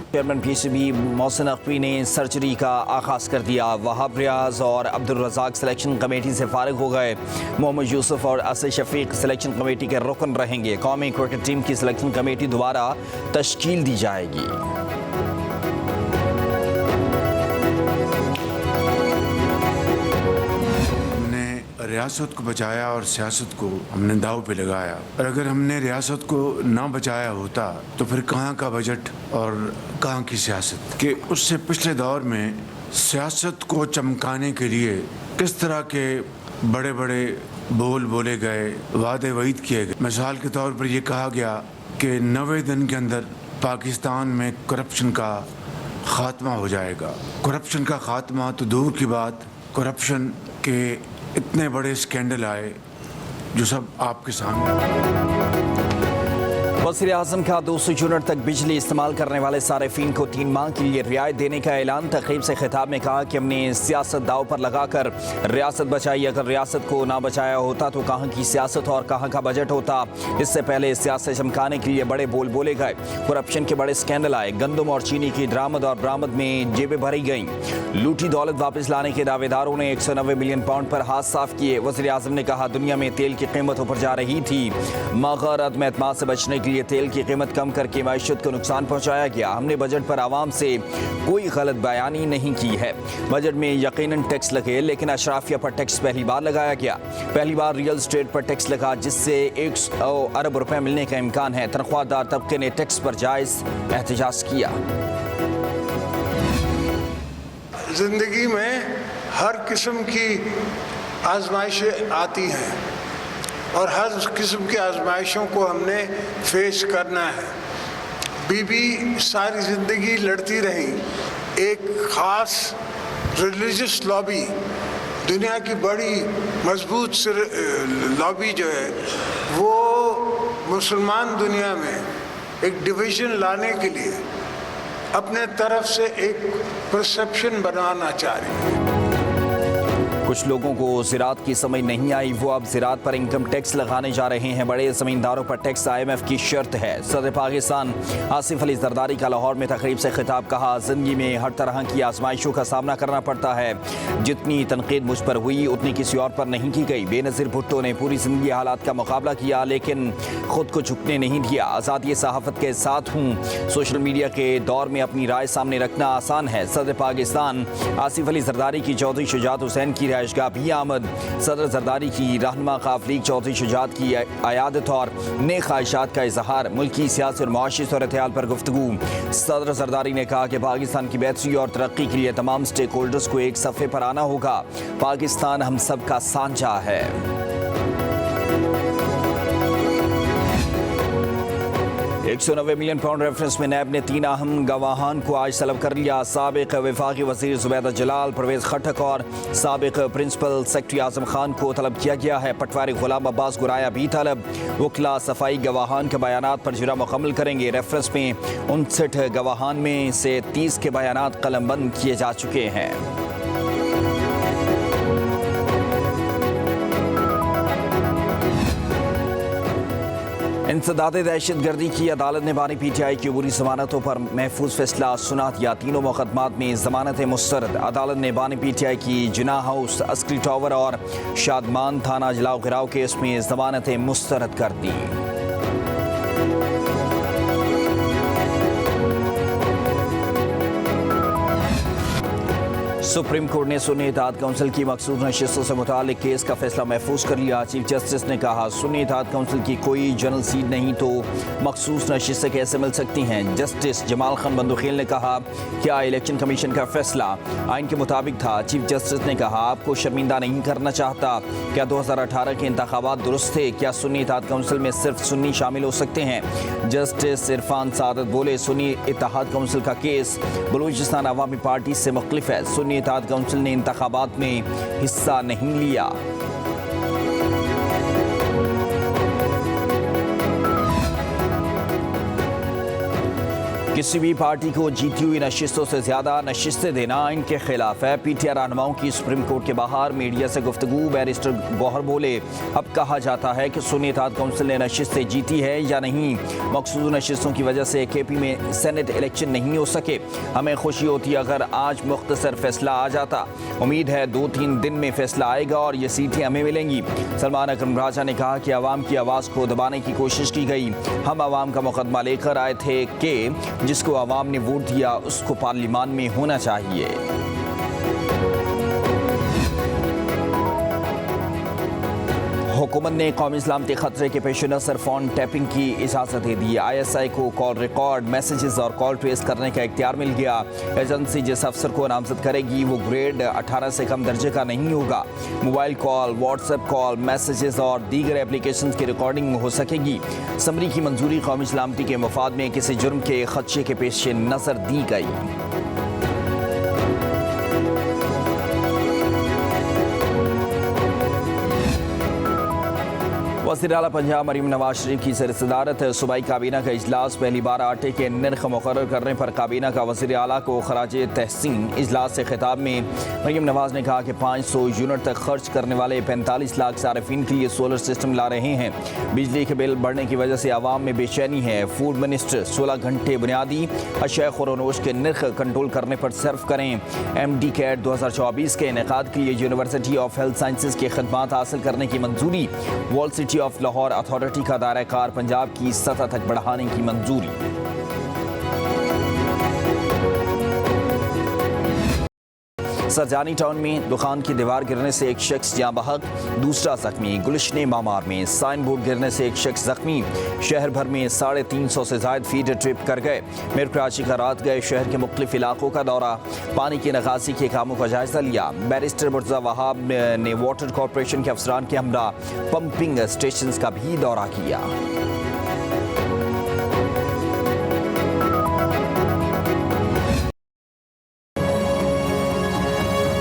Chairman PCB Mohsin Naqvi ने surgery का आगाज़ कर दिया। वहाब रियाज और अब्दुल रज़ाक सिलेक्शन कमेटी से फारिग हो गए। मोहम्मद यूसुफ और असद शफीक सिलेक्शन कमेटी के रुकन रहेंगे। कौमी क्रिकेट टीम की सिलेक्शन कमेटी दोबारा तश्कील दी जाएगी। रियासत को बचाया और सियासत को हमने दाव पे लगाया, और अगर हमने रियासत को ना बचाया होता तो फिर कहाँ का बजट और कहाँ की सियासत। कि उससे पिछले दौर में सियासत को चमकाने के लिए किस तरह के बड़े बड़े बोल बोले गए, वादे वईद किए गए। मिसाल के तौर पर ये कहा गया कि 90 दिन के अंदर पाकिस्तान में करप्शन का ख़ात्मा हो जाएगा। करप्शन का ख़ात्मा तो दूर की बात, करप्शन के इतने बड़े स्कैंडल आए जो सब आपके सामने। वज़ीर आज़म का 200 यूनिट तक बिजली इस्तेमाल करने वाले सारिफीन को 3 माह के लिए रियायत देने का ऐलान। तक़रीब से खिताब में कहा कि हमने सियासत दाव पर लगाकर रियासत बचाई। अगर रियासत को ना बचाया होता तो कहाँ की सियासत और कहाँ का बजट होता। इससे पहले सियासत चमकाने के लिए बड़े बोल बोले गए, करप्शन के बड़े स्कैंडल आए, गंदम और चीनी की दरामद और बरामद में जेबें भरी गईं, लूटी दौलत वापस लाने के दावेदारों ने 190 मिलियन पाउंड पर हाथ साफ किए। वज़ीर आज़म ने कहा दुनिया में तेल की कीमत ऊपर जा रही थी, मगर अदम एतमाद से बचने के लिए तेल की कीमत कम करके मईशत को नुकसान पहुंचाया गया। हमने बजट पर आवाम से कोई गलत बयानी नहीं की है। बजट में यकीनन टैक्स लगे, लेकिन अशराफिया पर टैक्स पहली बार लगाया गया। पहली बार रियल स्टेट पर टैक्स लगा, जिससे 100 अरब रुपए मिलने का इम्कान है। तनख्वाहदार तबके ने टैक्स पर जायज एहतजाज किया। जिंदगी में हर किस्म की आजमाइशें आती हैं और हर किस्म की आजमाइशों को हमने फेस करना है। बीबी सारी ज़िंदगी लड़ती रही। एक ख़ास रिलीजियस लॉबी, दुनिया की बड़ी मजबूत लॉबी जो है, वो मुसलमान दुनिया में एक डिवीज़न लाने के लिए अपने तरफ से एक परसेप्शन बनाना चाह रही है। कुछ लोगों को ज़राअत की समझ नहीं आई, वो अब ज़राअत पर इनकम टैक्स लगाने जा रहे हैं। बड़े ज़मींदारों पर टैक्स IMF की शर्त है। सदर पाकिस्तान आसिफ अली जरदारी का लाहौर में तकरीब से खिताब। कहा ज़िंदगी में हर तरह की आजमाइशों का सामना करना पड़ता है। जितनी तनकीद मुझ पर हुई उतनी किसी और पर नहीं की गई। बेनज़ीर भुट्टो ने पूरी ज़िंदगी हालात का मुकाबला किया, लेकिन ख़ुद को झुकने नहीं दिया। आज़ादी सहाफ़त के साथ हूँ। सोशल मीडिया के दौर में अपनी राय सामने रखना आसान है। सदर पाकिस्तान आसिफ अली जरदारी की चौधरी शुजात हुसैन की रिहाइशगाह भी आमद। सदर जरदारी की रहनुमा ख़ाफ लीग चौधरी शुजात की अयादत और नए ख्वाहिशात का इजहार। मुल्की सियासी और मुआशी सूरत-ए-हाल पर गुफ्तगू। सदर जरदारी ने कहा कि पाकिस्तान की बेहतरी और तरक्की के लिए तमाम स्टेक होल्डर्स को एक सफ़े पर आना होगा। पाकिस्तान हम सब का साझा है। 190 मिलियन पाउंड रेफरेंस में नैब ने 3 अहम गवाहान को आज तलब कर लिया। साबिक वफाकी वज़ीर ज़ुबैदा जलाल, परवेज़ खट्टक और साबिक प्रिंसिपल सेक्रेटरी आज़म खान को तलब किया गया है। पटवारी गुलाम अब्बास गुराया भी तलब। वकला सफाई गवाहान के बयानात पर जुरा मुकम्मल करेंगे। रेफरेंस में 59 गवाहान में से 30 के बयानात कलमबंद किए जा चुके हैं। इंसदाद दहशत गर्दी की अदालत ने बानी PTI की अबूरी ज़मानतों पर महफूज फैसला सुना दिया। तीनों मुकदमात में ज़मानतें मुस्तरद। अदालत ने बानी PTI की जिना हाउस, अस्करी टावर और शादमान थाना जलाओ गिराव केस में ज़मानतें मुस्तरद कर दी। सुप्रीम कोर्ट ने सुन्नी इत्तेहाद काउंसिल की मखसूस नशिस्तों से मुतालिक केस का फैसला महफूज कर लिया। चीफ जस्टिस ने कहा सुन्नी इत्तेहाद काउंसिल की कोई जनरल सीट नहीं तो मखसूस नशिस्तें कैसे मिल सकती हैं। जस्टिस जमाल खान बंदुखेल ने कहा क्या इलेक्शन कमीशन का फैसला आइन के मुताबिक था। चीफ जस्टिस ने कहा आपको शर्मिंदा नहीं करना चाहता। क्या 2018 के इंतखाबात दुरुस्त थे। क्या सुन्नी इत्तेहाद काउंसिल में सिर्फ सुन्नी शामिल हो सकते हैं। जस्टिस इरफान सादत बोले सुन्नी इत्तेहाद काउंसिल का केस बलूचिस्तान अवामी पार्टी से मुख्तलिफ है। सुन्नी इत्तेहाद काउंसिल ने इंतखाबात में हिस्सा नहीं लिया। किसी भी पार्टी को जीती हुई नशिस्तों से ज्यादा नशिस्तें देना इनके खिलाफ है। पीटीआई रहनुमाओं की सुप्रीम कोर्ट के बाहर मीडिया से गुफ्तगू। बैरिस्टर गौहर बोले, अब कहा जाता है कि सुन्नी इत्तेहाद काउंसिल ने नशिस्तें जीती है या नहीं। मखसूस नशिस्तों की वजह से केपी में सेनेट इलेक्शन नहीं हो सके। हमें खुशी होती अगर आज मुख्तसर फैसला आ जाता। उम्मीद है 2-3 दिन में फैसला आएगा और ये सीटें हमें मिलेंगी। सलमान अकरम राजा ने कहा कि आवाम की आवाज़ को दबाने की कोशिश की गई। हम आवाम का मुकदमा लेकर आए थे कि जिसको आवाम ने वोट दिया उसको पार्लियामान में होना चाहिए। हुकूमत ने कौमी इस्लामती खतरे के पेश नज़र फ़ोन टैपिंग की इजाज़त दे दी। ISI को कॉल रिकॉर्ड, मैसेजेस और कॉल ट्रेस करने का इख्तियार मिल गया। एजेंसी जिस अफसर को नामजद करेगी वो ग्रेड 18 से कम दर्जे का नहीं होगा। Mobile call, WhatsApp call, messages और दीगर एप्लीकेशन की रिकॉर्डिंग हो सकेगी। समरी की मंजूरी कौमी इस्लामती के मफाद में किसी जुर्म के खदशे के पेश नज़र दी गई। वज़ीर आला पंजाब मरीम नवाज शरीफ की सर सदारत सूबाई काबीना का इजलास। पहली बार आटे के नर्ख मुकर्रर करने पर काबीना का वज़ीर आला को खराज तहसीन। इजलास से खिताब में मरीम नवाज ने कहा कि 500 यूनिट तक खर्च करने वाले 45 लाख सार्फिन के लिए सोलर सिस्टम ला रहे हैं। बिजली के बिल बढ़ने की वजह से आवाम में बेचैनी है। फूड मिनिस्टर 16 घंटे बुनियादी अशिया खुरोनोश के नर्ख कंट्रोल करने पर सर्फ करें। MD कैट 2024 के इनेकाद के लिए यूनिवर्सिटी ऑफ हेल्थ साइंसेज की खदमात हासिल करने की मंजूरी। Wall city of Lahore authority का दायरा कार पंजाब की सतह तक बढ़ाने की मंजूरी। सरजानी टाउन में दुकान की दीवार गिरने से एक शख्स जाँ बहक, दूसरा जख्मी। गुलशन मामार में साइन बोर्ड गिरने से एक शख्स जख्मी। शहर भर में 350 से ज्यादा फीट ट्रिप कर गए। मेयर कराची का रात गए शहर के मुख्तलिफ इलाकों का दौरा। पानी की निकासी के कामों का जायजा लिया। बैरिस्टर मुर्तज़ा वहाब ने वाटर कॉरपोरेशन के अफसरान के हमरा पंपिंग स्टेशन का भी दौरा किया।